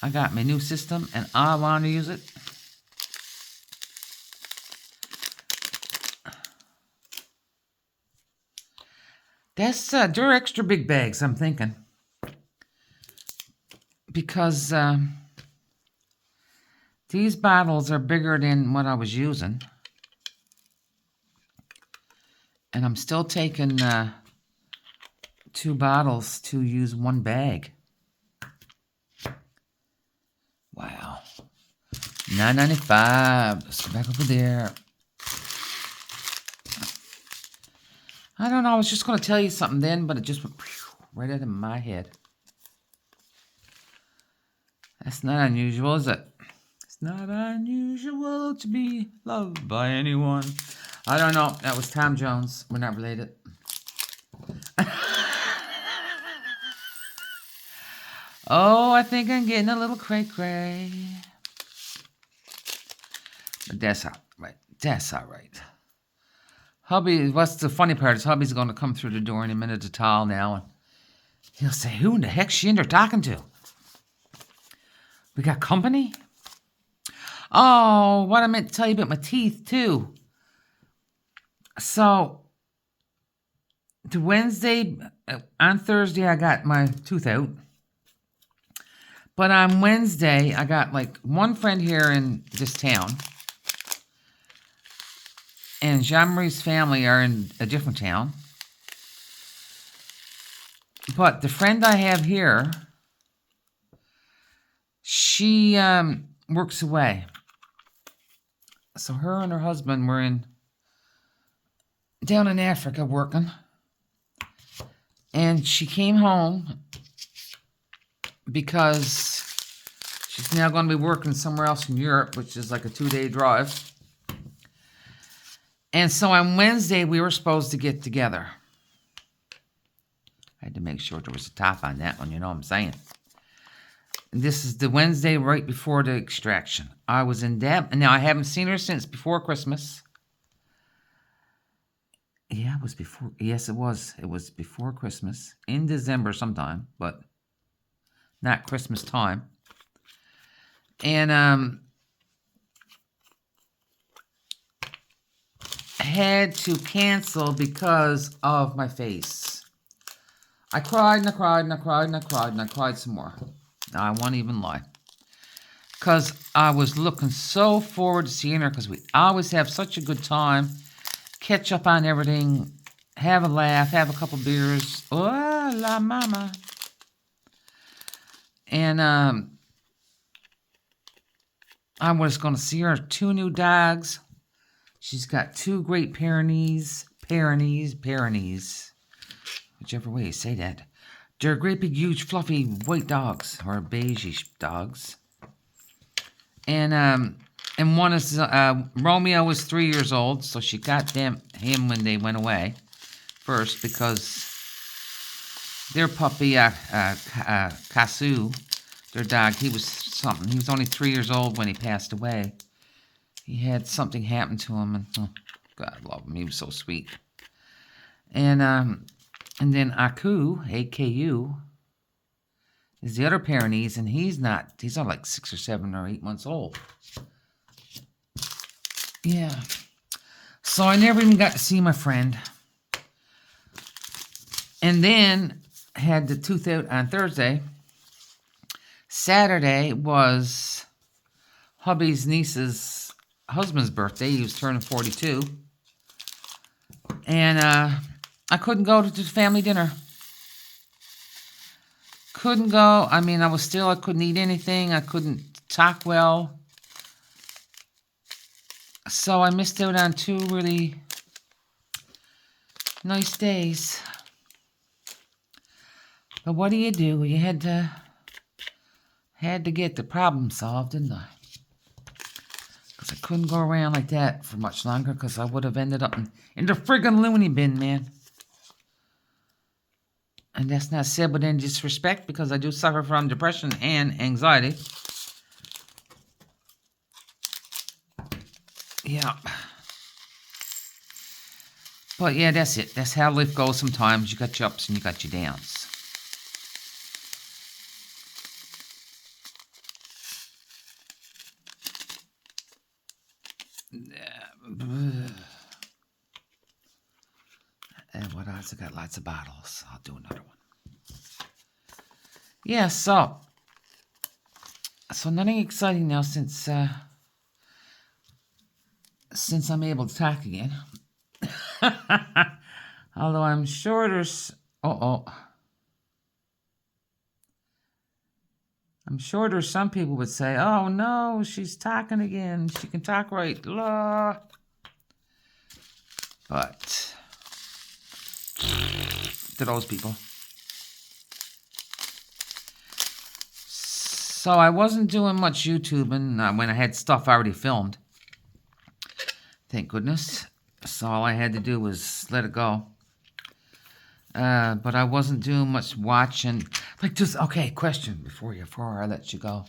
I got my new system, and I want to use it. They're extra big bags, I'm thinking. Because these bottles are bigger than what I was using. And I'm still taking 2 bottles to use 1 bag. Wow. $9.95. Let's go back over there. I don't know. I was just going to tell you something then, but it just went right out of my head. That's not unusual, is it? It's not unusual to be loved by anyone. I don't know. That was Tom Jones. We're not related. Oh, I think I'm getting a little cray-cray. But that's all right. That's all right. Hubby, what's the funny part is hubby's going to come through the door in a minute to towel now. And he'll say, who in the heck's she in there talking to? We got company? Oh, what I meant to tell you about my teeth, too. So, on Thursday, I got my tooth out. But on Wednesday, I got like one friend here in this town. And Jean-Marie's family are in a different town. But the friend I have here, she works away. So her and her husband were down in Africa working. And she came home because she's now going to be working somewhere else in Europe, which is like a 2-day drive. And so on Wednesday, we were supposed to get together. I had to make sure there was a top on that one, you know what I'm saying? This is the Wednesday right before the extraction. I was in debt, and now I haven't seen her since before Christmas. Yeah, it was before. Yes, it was. It was before Christmas, in December sometime, but not Christmas time. And had to cancel because of my face. I cried and I cried and I cried and I cried and I cried some more. I won't even lie. Because I was looking so forward to seeing her, because we always have such a good time. Catch up on everything. Have a laugh. Have a couple beers. Oh, la mama. And I was going to see her 2 new dogs. She's got 2 great Pyrenees, whichever way you say that. They're great big, huge, fluffy white dogs, or beige dogs. And one is, Romeo was 3 years old, so she got him when they went away first, because their puppy, Kasu, their dog, he was something. He was only 3 years old when he passed away. He had something happen to him, and oh, God love him. He was so sweet. And then Aku, A-K-U, is the other Pyrenees, and he's not like 6 or 7 or 8 months old. Yeah. So I never even got to see my friend. And then had the tooth out on Thursday. Saturday was hubby's niece's husband's birthday. He was turning 42. And I couldn't go to the family dinner. Couldn't go. I mean, I couldn't eat anything. I couldn't talk well. So I missed out on 2 really nice days. But what do? You had to get the problem solved, didn't I? Because I couldn't go around like that for much longer, because I would have ended up in the friggin' loony bin, man. And that's not said with any disrespect, because I do suffer from depression and anxiety. Yeah. But yeah, that's it. That's how life goes sometimes. You got your ups and you got your downs. And what else? I got lots of bottles. I'll do another one. Yeah, so nothing exciting now since I'm able to talk again. Although I'm sure there's I'm sure there's some people would say, "Oh no, she's talking again. She can talk right." Blah. But to those people. So I wasn't doing much YouTubing when I had stuff already filmed. Thank goodness. So all I had to do was let it go. But I wasn't doing much watching. Okay, question before I let you go.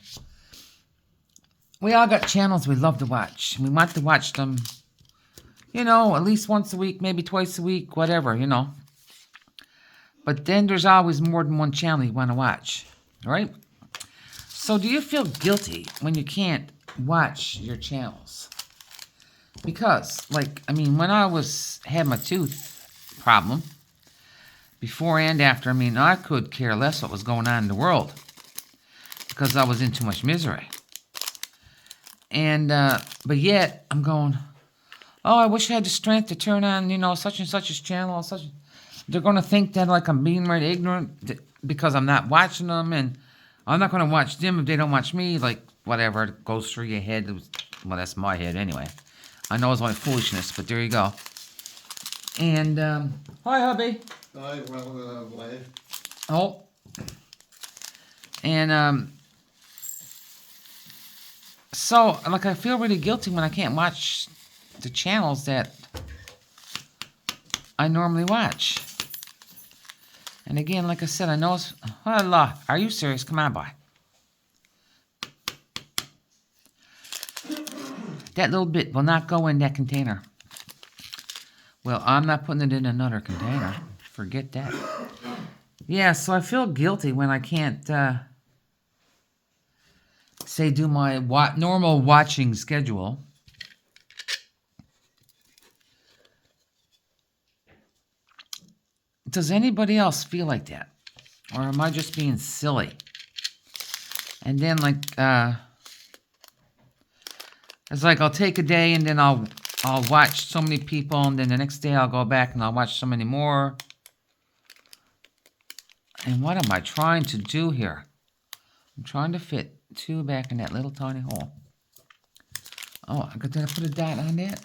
We all got channels we love to watch. We want to watch them, at least once a week, maybe twice a week, whatever, But then there's always more than one channel you want to watch, right? So do you feel guilty when you can't watch your channels? Because, when I had my tooth problem, before and after, I could care less what was going on in the world, because I was in too much misery. And, but yet, I'm going, oh, I wish I had the strength to turn on, such and such's channel, They're going to think that, I'm being right ignorant because I'm not watching them, and I'm not going to watch them if they don't watch me, whatever goes through your head. Well, that's my head anyway. I know it's only foolishness, but there you go. And, hi, hubby. Hi, well, Oh. And, so, I feel really guilty when I can't watch the channels that I normally watch. And again, like I said, I know it's... Allah, are you serious? Come on, boy. That little bit will not go in that container. Well, I'm not putting it in another container. Forget that. Yeah, so I feel guilty when I can't, do my normal watching schedule. Does anybody else feel like that? Or am I just being silly? And then, it's I'll take a day and then I'll watch so many people, and then the next day I'll go back and I'll watch so many more. And what am I trying to do here? I'm trying to fit 2 back in that little tiny hole. Oh, did I put a dot on that?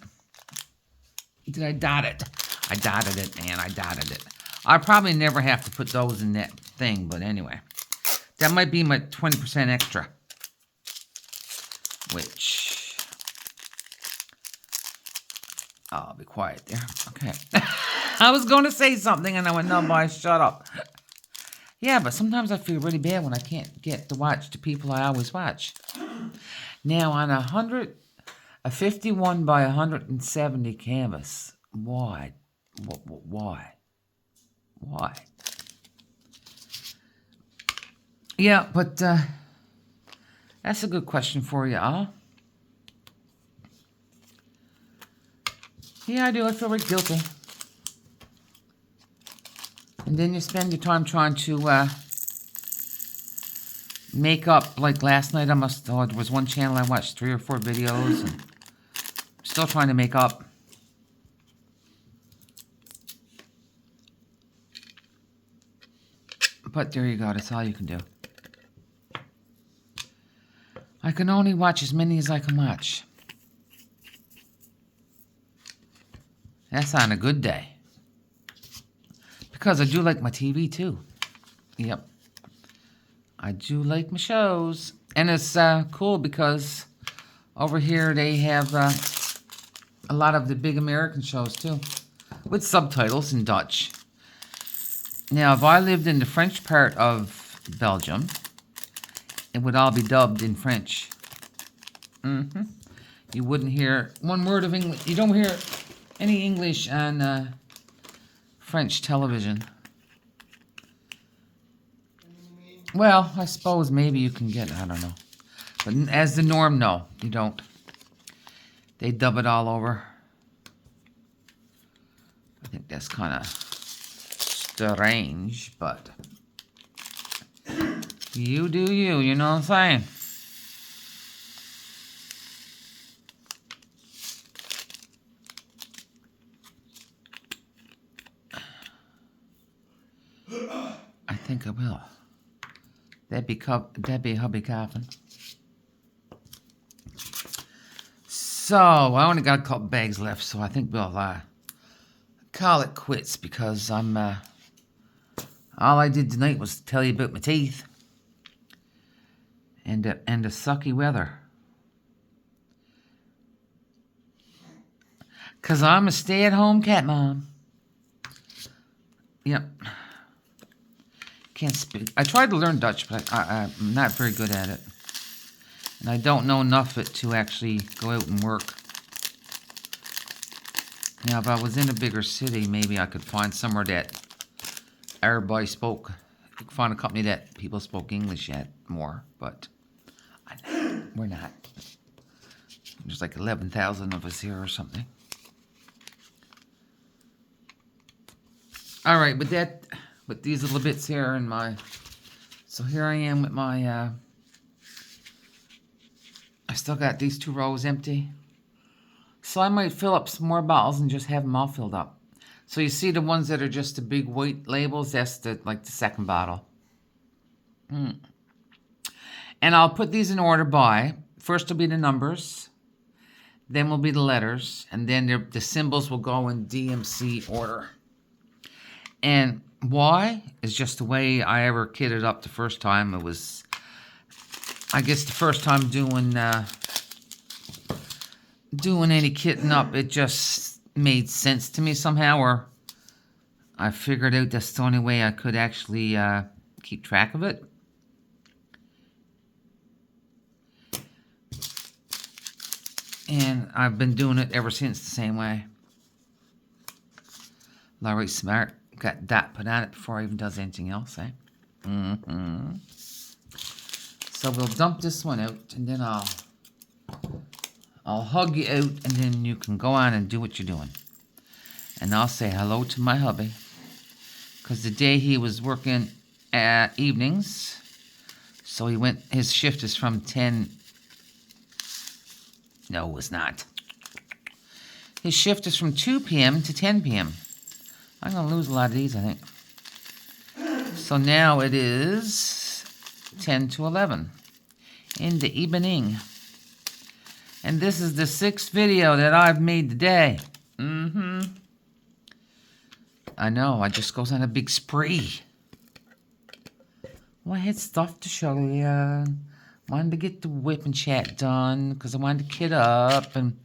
Did I dot it? I dotted it, man. I dotted it. I probably never have to put those in that thing, but anyway. That might be my 20% extra. Which... I'll be quiet there. Okay. I was going to say something, and I went, no, boy, shut up. Yeah, but sometimes I feel really bad when I can't get to watch the people I always watch. Now, on a 51 by 170 canvas, why? Why? Why? Yeah, but that's a good question for you all. Yeah, I do. I feel very guilty. And then you spend your time trying to make up. Like last night, there was one channel I watched 3 or 4 videos, and I'm still trying to make up. But there you go, that's all you can do. I can only watch as many as I can watch. That's on a good day. Because I do like my TV too. Yep. I do like my shows. And it's cool because over here they have a lot of the big American shows too. With subtitles in Dutch. Now, if I lived in the French part of Belgium, it would all be dubbed in French. You wouldn't hear one word of English. You don't hear any English on French television. Well, I suppose maybe you can get it. I don't know. But as the norm, no, you don't. They dub it all over. I think that's kind of strange, but you do you know what I'm saying? I think I will. That'd be hubby coughing. So, I only got a couple bags left, so I think we'll call it quits because I'm all I did tonight was tell you about my teeth and the sucky weather. Cause I'm a stay-at-home cat mom. Yep. Can't speak. I tried to learn Dutch, but I'm not very good at it. And I don't know enough of it to actually go out and work. Now, if I was in a bigger city, maybe I could find somewhere that everybody spoke. I could find a company that people spoke English at more, but we're not. There's like 11,000 of us here or something. All right, with these little bits here in my... So here I am with my... I still got these 2 rows empty. So I might fill up some more bottles and just have them all filled up. So you see the ones that are just the big white labels, that's like the second bottle. And I'll put these in order by, first will be the numbers, then will be the letters, and then the symbols will go in DMC order. And why is just the way I ever kitted up the first time. It was, I guess, the first time doing any kitting up, it just made sense to me somehow, or I figured out that's the only way I could actually keep track of it. And I've been doing it ever since the same way. Larry Smart got that put on it before he even does anything else, eh? So we'll dump this one out, and then I'll hug you out, and then you can go on and do what you're doing. And I'll say hello to my hubby, because the day he was working at evenings, so his shift is from 10... No, it's not. His shift is from 2 p.m. to 10 p.m. I'm going to lose a lot of these, I think. So now it is 10 to 11 in the evening. And this is the 6th video that I've made today. I know, I just goes on a big spree. Well, I had stuff to show you. Wanted to get the whip and chat done because I wanted to kid up, and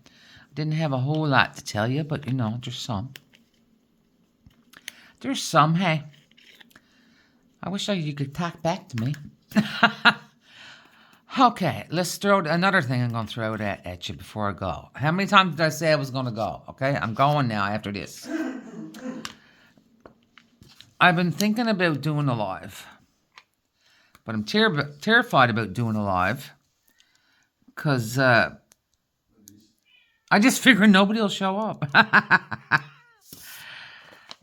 didn't have a whole lot to tell you, but you know, there's some. There's some, hey. I wish you could talk back to me. Okay, let's throw another thing I'm going to throw at you before I go. How many times did I say I was going to go? Okay, I'm going now after this. I've been thinking about doing a live. But I'm terrified about doing a live. Because I just figure nobody will show up.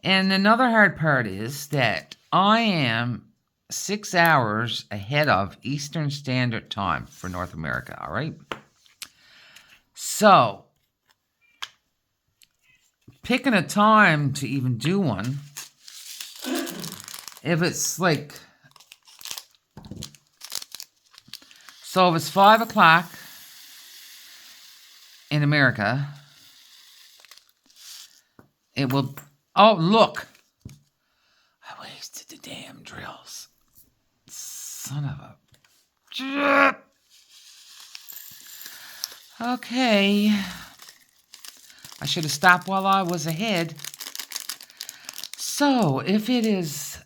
And another hard part is that I am 6 hours ahead of Eastern Standard Time for North America, all right? So, picking a time to even do one, if it's like, so if it's 5 o'clock in America, it will, oh, look. I wasted the damn drills. Son of a... Okay. I should have stopped while I was ahead. So, if it is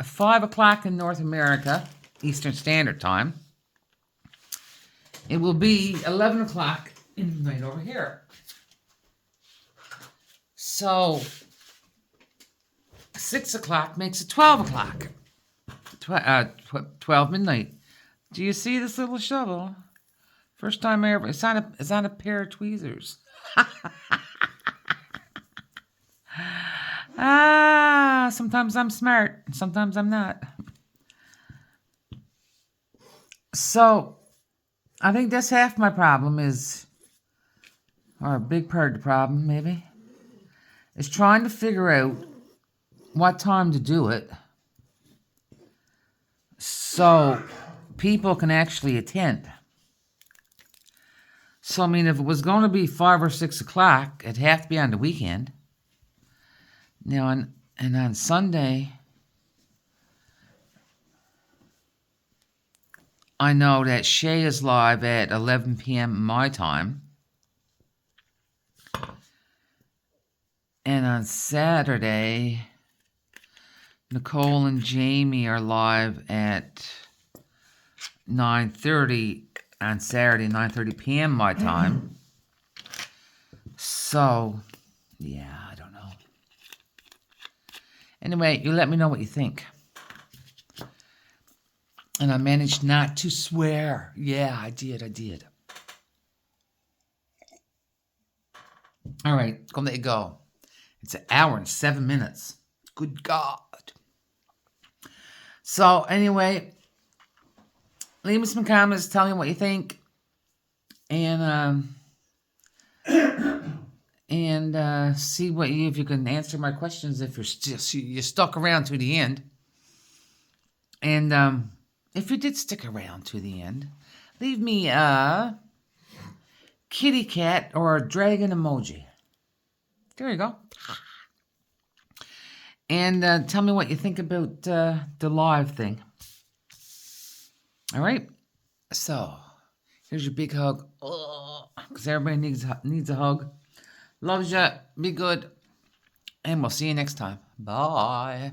5 o'clock in North America, Eastern Standard Time, it will be 11 o'clock in the night over here. So, 6 o'clock makes it 12 o'clock. 12 midnight. Do you see this little shovel? First time I ever... It's on a pair of tweezers. Sometimes I'm smart. Sometimes I'm not. So, I think that's half my problem is... Or a big part of the problem, maybe. Is trying to figure out what time to do it. So, people can actually attend. So, I mean, if it was going to be 5 or 6 o'clock, it'd have to be on the weekend. Now, and on Sunday, I know that Shay is live at 11 p.m. my time. And on Saturday, Nicole and Jamie are live at 9:30 on Saturday, 9:30 p.m. my time. So, yeah, I don't know. Anyway, you let me know what you think. And I managed not to swear. Yeah, I did. All right, gonna let you go. It's an hour and 7 minutes. Good God. So, anyway, leave me some comments. Tell me what you think. And see what if you can answer my questions if you're stuck around to the end. And if you did stick around to the end, leave me a kitty cat or a dragon emoji. There you go. And tell me what you think about the live thing. All right. So here's your big hug. Because everybody needs a hug. Loves ya. Be good. And we'll see you next time. Bye.